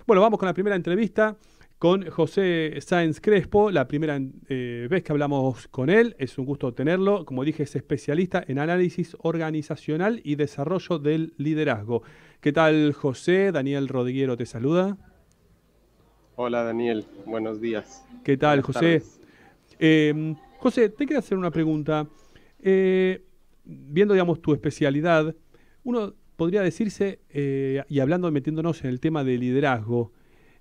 Bueno, vamos con la primera entrevista con José Sáenz Crespo, la primera vez que hablamos con él. Es un gusto tenerlo. Como dije, es especialista en análisis organizacional y desarrollo del liderazgo. ¿Qué tal, José? Daniel Rodiguero te saluda. Hola Daniel, buenos días, ¿Qué tal, buenas José? tardes. José, te quiero hacer una pregunta. Viendo, digamos, tu especialidad, uno podría decirse, y hablando, metiéndonos en el tema de liderazgo,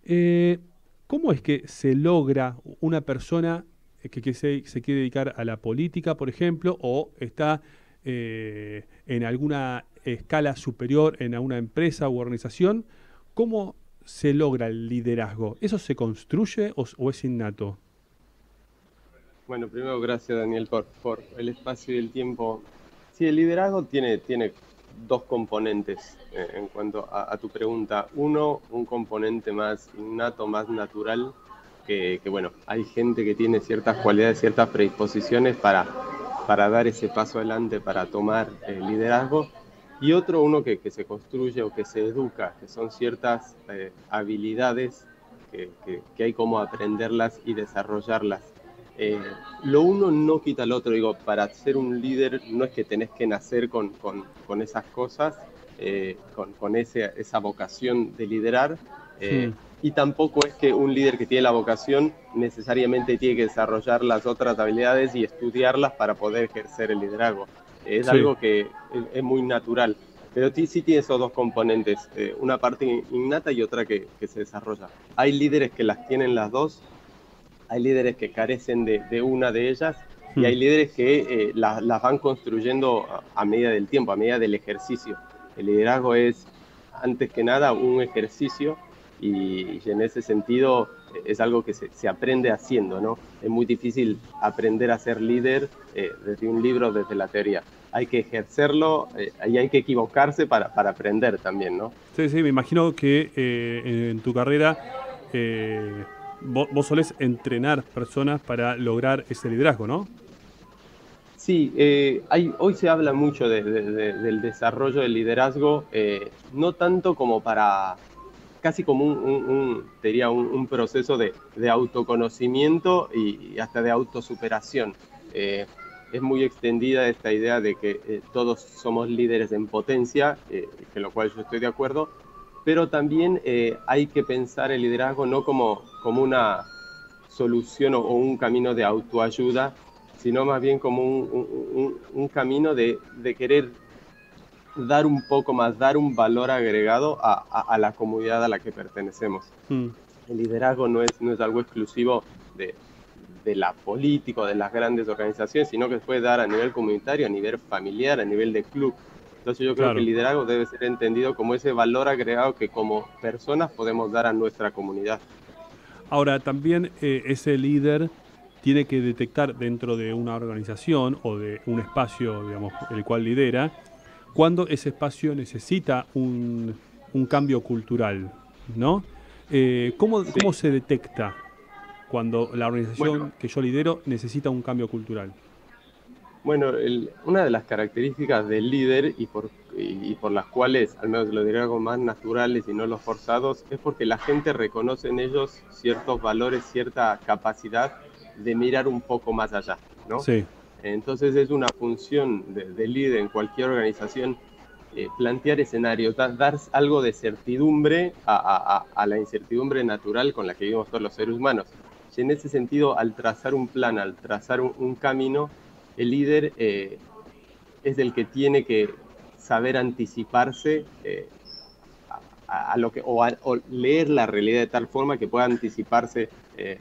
eh, ¿cómo es que se logra una persona que se quiere dedicar a la política, por ejemplo, o está en alguna escala superior en alguna empresa u organización? ¿Cómo se logra el liderazgo? ¿Eso se construye o es innato? Bueno, primero gracias Daniel por el espacio y el tiempo. Sí, el liderazgo tiene dos componentes en cuanto a tu pregunta. Uno, un componente más innato, más natural, bueno, hay gente que tiene ciertas cualidades, ciertas predisposiciones para dar ese paso adelante, para tomar el liderazgo. Y otro, uno que se construye o que se educa, que son ciertas habilidades que hay como aprenderlas y desarrollarlas. Eh, lo uno no quita al otro, digo, para ser un líder no es que tenés que nacer con esas cosas, esa vocación de liderar, Hmm, y tampoco es que un líder que tiene la vocación necesariamente tiene que desarrollar las otras habilidades y estudiarlas para poder ejercer el liderazgo. Es sí. algo que es muy natural, pero sí tiene esos dos componentes, una parte innata y otra que se desarrolla. Hay líderes que las tienen las dos, hay líderes que carecen de una de ellas y Hmm. hay líderes que las van construyendo a medida del tiempo, a medida del ejercicio. El liderazgo es, antes que nada, un ejercicio y en ese sentido es algo que se aprende haciendo, ¿no? Es muy difícil aprender a ser líder desde un libro, desde la teoría. Hay que ejercerlo y hay que equivocarse para aprender también, ¿no? Sí, sí, me imagino que en tu carrera vos solés entrenar personas para lograr ese liderazgo, ¿no? Sí, hoy se habla mucho del desarrollo del liderazgo, no tanto como para, casi como te diría, un proceso de autoconocimiento y hasta de autosuperación. Eh, es muy extendida esta idea de que todos somos líderes en potencia, con lo cual yo estoy de acuerdo, pero también hay que pensar el liderazgo no como una solución o un camino de autoayuda, sino más bien como un camino de querer dar un poco más, dar un valor agregado a la comunidad a la que pertenecemos. Mm, El liderazgo no es algo exclusivo de la política o de las grandes organizaciones, sino que se puede dar a nivel comunitario, a nivel familiar, a nivel de club. Entonces yo creo que el claro. liderazgo debe ser entendido como ese valor agregado que como personas podemos dar a nuestra comunidad. Ahora, también ese líder tiene que detectar dentro de una organización o de un espacio, digamos, el cual lidera, cuando ese espacio necesita un cambio cultural, ¿no? ¿Cómo Sí. se detecta cuando la Bueno, organización que yo lidero necesita un cambio cultural? Bueno, una de las características del líder y por las cuales, al menos lo diría algo más naturales y no los forzados, es porque la gente reconoce en ellos ciertos valores, cierta capacidad de mirar un poco más allá, ¿no? Sí. Entonces es una función del líder en cualquier organización plantear escenarios, dar algo de certidumbre a la incertidumbre natural con la que vivimos todos los seres humanos. Y en ese sentido, al trazar un plan, al trazar un camino, el líder es el que tiene que saber anticiparse a lo que, o leer la realidad de tal forma que pueda anticiparse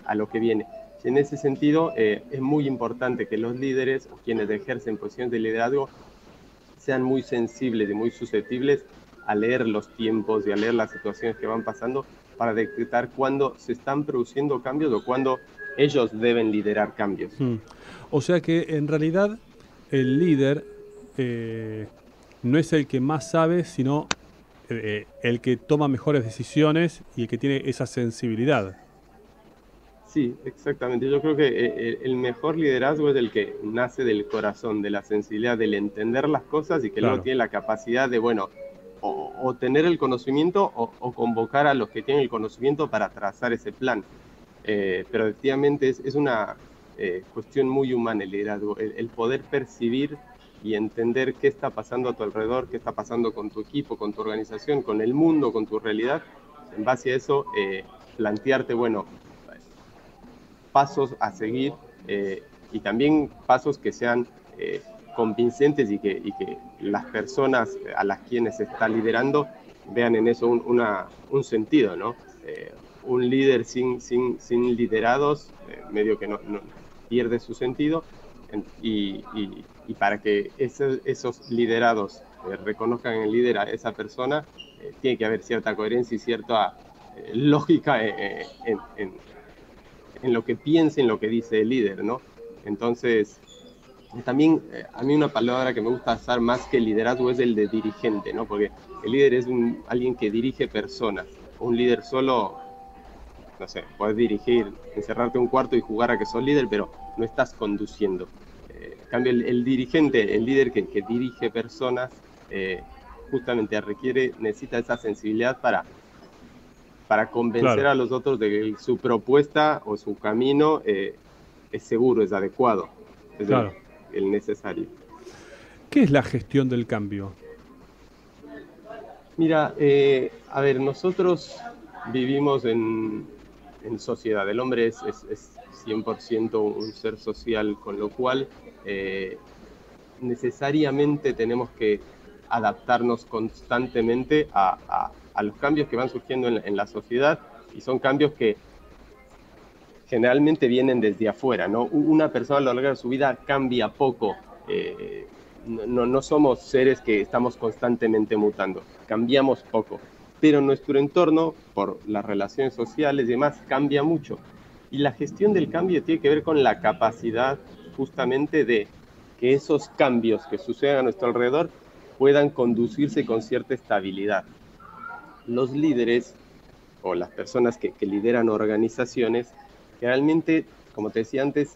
a lo que viene. En ese sentido, es muy importante que los líderes o quienes ejercen posiciones de liderazgo sean muy sensibles y muy susceptibles a leer los tiempos y a leer las situaciones que van pasando para detectar cuándo se están produciendo cambios o cuándo ellos deben liderar cambios. Mm. O sea que en realidad el líder eh, no es el que más sabe, sino el que toma mejores decisiones y el que tiene esa sensibilidad. Sí, exactamente. Yo creo que el mejor liderazgo es el que nace del corazón, de la sensibilidad, del entender las cosas y que luego Claro. tiene la capacidad de, bueno, o tener el conocimiento o convocar a los que tienen el conocimiento para trazar ese plan. Pero efectivamente es una cuestión muy humana el liderazgo, el poder percibir y entender qué está pasando a tu alrededor, qué está pasando con tu equipo, con tu organización, con el mundo, con tu realidad. En base a eso, plantearte, bueno, pasos a seguir y también pasos que sean convincentes y que las personas a las quienes se está liderando vean en eso un sentido, ¿no? Un líder sin liderados medio que no pierde su sentido y para que esos liderados reconozcan en el líder a esa persona, tiene que haber cierta coherencia y cierta lógica en lo que piensa, en lo que dice el líder, ¿no? Entonces, también a mí una palabra que me gusta usar más que liderazgo es el de dirigente, ¿no? Porque el líder es alguien que dirige personas. Un líder solo, no sé, puedes dirigir, encerrarte en un cuarto y jugar a que sos líder, pero no estás conduciendo. En cambio, el dirigente, el líder que dirige personas, justamente necesita esa sensibilidad para convencer Claro, a los otros de que su propuesta o su camino es seguro, es adecuado, es claro. el necesario. ¿Qué es la gestión del cambio? Mira, a ver, nosotros vivimos en sociedad. El hombre es 100% un ser social, con lo cual necesariamente tenemos que adaptarnos constantemente a los cambios que van surgiendo en la sociedad, y son cambios que generalmente vienen desde afuera, ¿no? Una persona a lo largo de su vida cambia poco. No somos seres que estamos constantemente mutando, cambiamos poco, pero nuestro entorno, por las relaciones sociales y demás, cambia mucho. Y la gestión del cambio tiene que ver con la capacidad justamente de que esos cambios que suceden a nuestro alrededor puedan conducirse con cierta estabilidad. Los líderes o las personas que lideran organizaciones, generalmente, como te decía antes,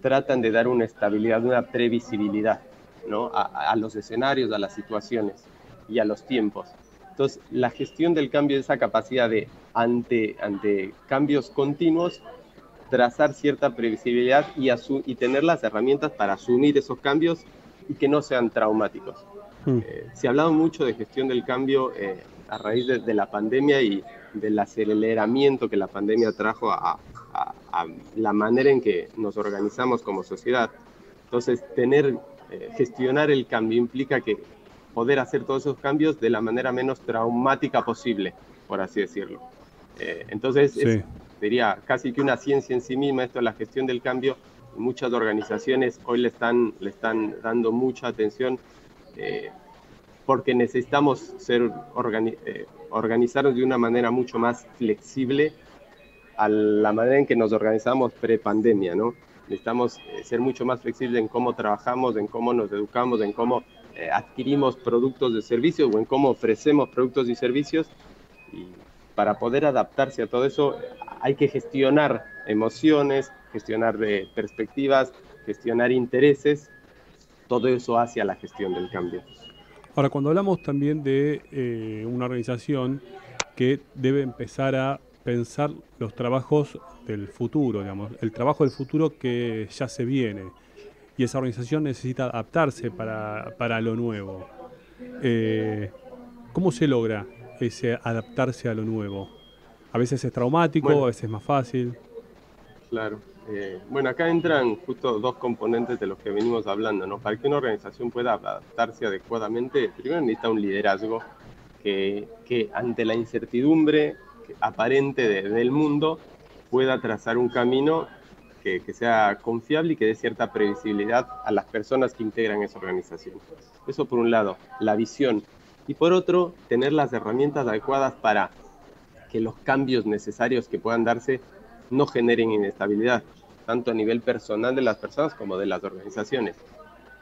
tratan de dar una estabilidad, una previsibilidad, ¿no? A los escenarios, a las situaciones y a los tiempos. Entonces, la gestión del cambio es esa capacidad de, ante cambios continuos, trazar cierta previsibilidad y tener las herramientas para asumir esos cambios y que no sean traumáticos. Mm. Se ha hablado mucho de gestión del cambio a raíz de la pandemia y del aceleramiento que la pandemia trajo a la manera en que nos organizamos como sociedad. Entonces, gestionar el cambio implica que poder hacer todos esos cambios de la manera menos traumática posible, por así decirlo. Entonces, Sí. diría, casi que una ciencia en sí misma, esto de la gestión del cambio. Muchas organizaciones hoy le están dando mucha atención porque necesitamos organizarnos de una manera mucho más flexible a la manera en que nos organizamos pre-pandemia, ¿no? Necesitamos ser mucho más flexibles en cómo trabajamos, en cómo nos educamos, en cómo adquirimos productos de servicios o en cómo ofrecemos productos y servicios. Y para poder adaptarse a todo eso hay que gestionar emociones, gestionar perspectivas, gestionar intereses. Todo eso hacia la gestión del cambio. Ahora, cuando hablamos también de una organización que debe empezar a pensar los trabajos del futuro, digamos, el trabajo del futuro que ya se viene, y esa organización necesita adaptarse para lo nuevo. Eh, ¿Cómo se logra ese adaptarse a lo nuevo? A veces es traumático, a Bueno, veces es más fácil. claro. Bueno, acá entran justo dos componentes de los que venimos hablando, ¿no? Para que una organización pueda adaptarse adecuadamente, primero necesita un liderazgo que ante la incertidumbre aparente del mundo pueda trazar un camino que sea confiable y que dé cierta previsibilidad a las personas que integran esa organización. Eso por un lado, la visión. Y por otro, tener las herramientas adecuadas para que los cambios necesarios que puedan darse no generen inestabilidad, tanto a nivel personal de las personas como de las organizaciones.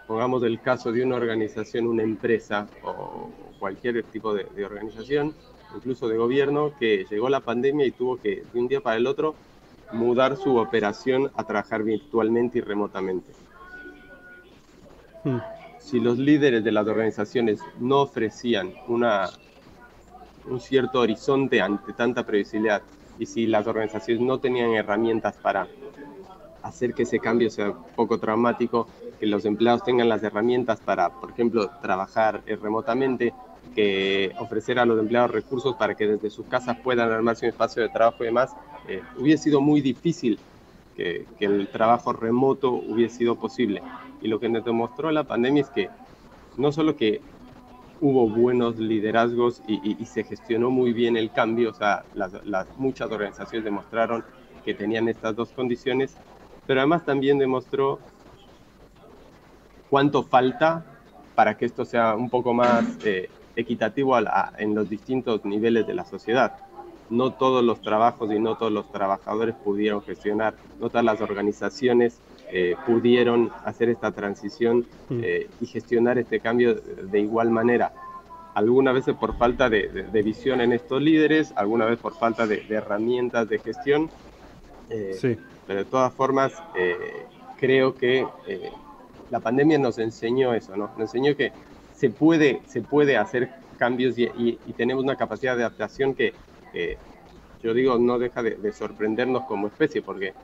Pongamos el caso de una organización, una empresa o cualquier tipo de organización, incluso de gobierno, que llegó la pandemia y tuvo que de un día para el otro mudar su operación a trabajar virtualmente y remotamente. Mm. si los líderes de las organizaciones no ofrecían un cierto horizonte ante tanta previsibilidad, y si las organizaciones no tenían herramientas para hacer que ese cambio sea poco traumático, que los empleados tengan las herramientas para, por ejemplo, trabajar remotamente, que ofrecer a los empleados recursos para que desde sus casas puedan armarse un espacio de trabajo y demás, hubiese sido muy difícil que el trabajo remoto hubiese sido posible. Y lo que nos demostró la pandemia es que no solo que hubo buenos liderazgos y se gestionó muy bien el cambio, o sea, muchas organizaciones demostraron que tenían estas dos condiciones, pero además también demostró cuánto falta para que esto sea un poco más equitativo en los distintos niveles de la sociedad. No todos los trabajos y no todos los trabajadores pudieron gestionar, no todas las organizaciones pudieron hacer esta transición y gestionar este cambio de igual manera. Algunas veces por falta de visión en estos líderes, algunas veces por falta de herramientas de gestión, sí. Pero de todas formas creo que la pandemia nos enseñó eso, ¿no? Nos enseñó que se puede hacer cambios y tenemos una capacidad de adaptación que yo digo no deja de sorprendernos como especie, porque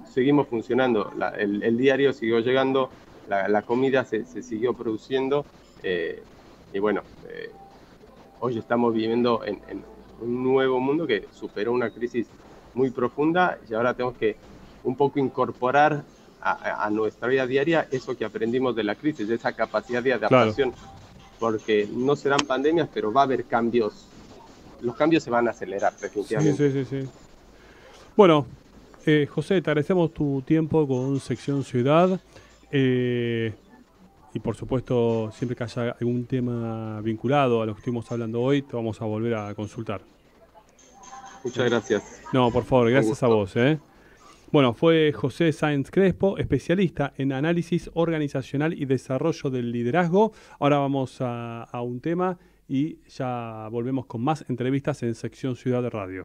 seguimos funcionando, el diario siguió llegando, la comida se siguió produciendo y bueno, hoy estamos viviendo en un nuevo mundo que superó una crisis muy profunda y ahora tenemos que un poco incorporar a nuestra vida diaria eso que aprendimos de la crisis, de esa capacidad de adaptación, claro. Porque no serán pandemias, pero va a haber cambios. Los cambios se van a acelerar, definitivamente. Sí. Bueno, José, te agradecemos tu tiempo con Sección Ciudad. Y por supuesto, siempre que haya algún tema vinculado a lo que estuvimos hablando hoy, te vamos a volver a consultar. Muchas gracias. No, por favor, gracias a vos. Bueno, fue José Sáenz Crespo, especialista en análisis organizacional y desarrollo del liderazgo. Ahora vamos a un tema y ya volvemos con más entrevistas en Sección Ciudad de Radio.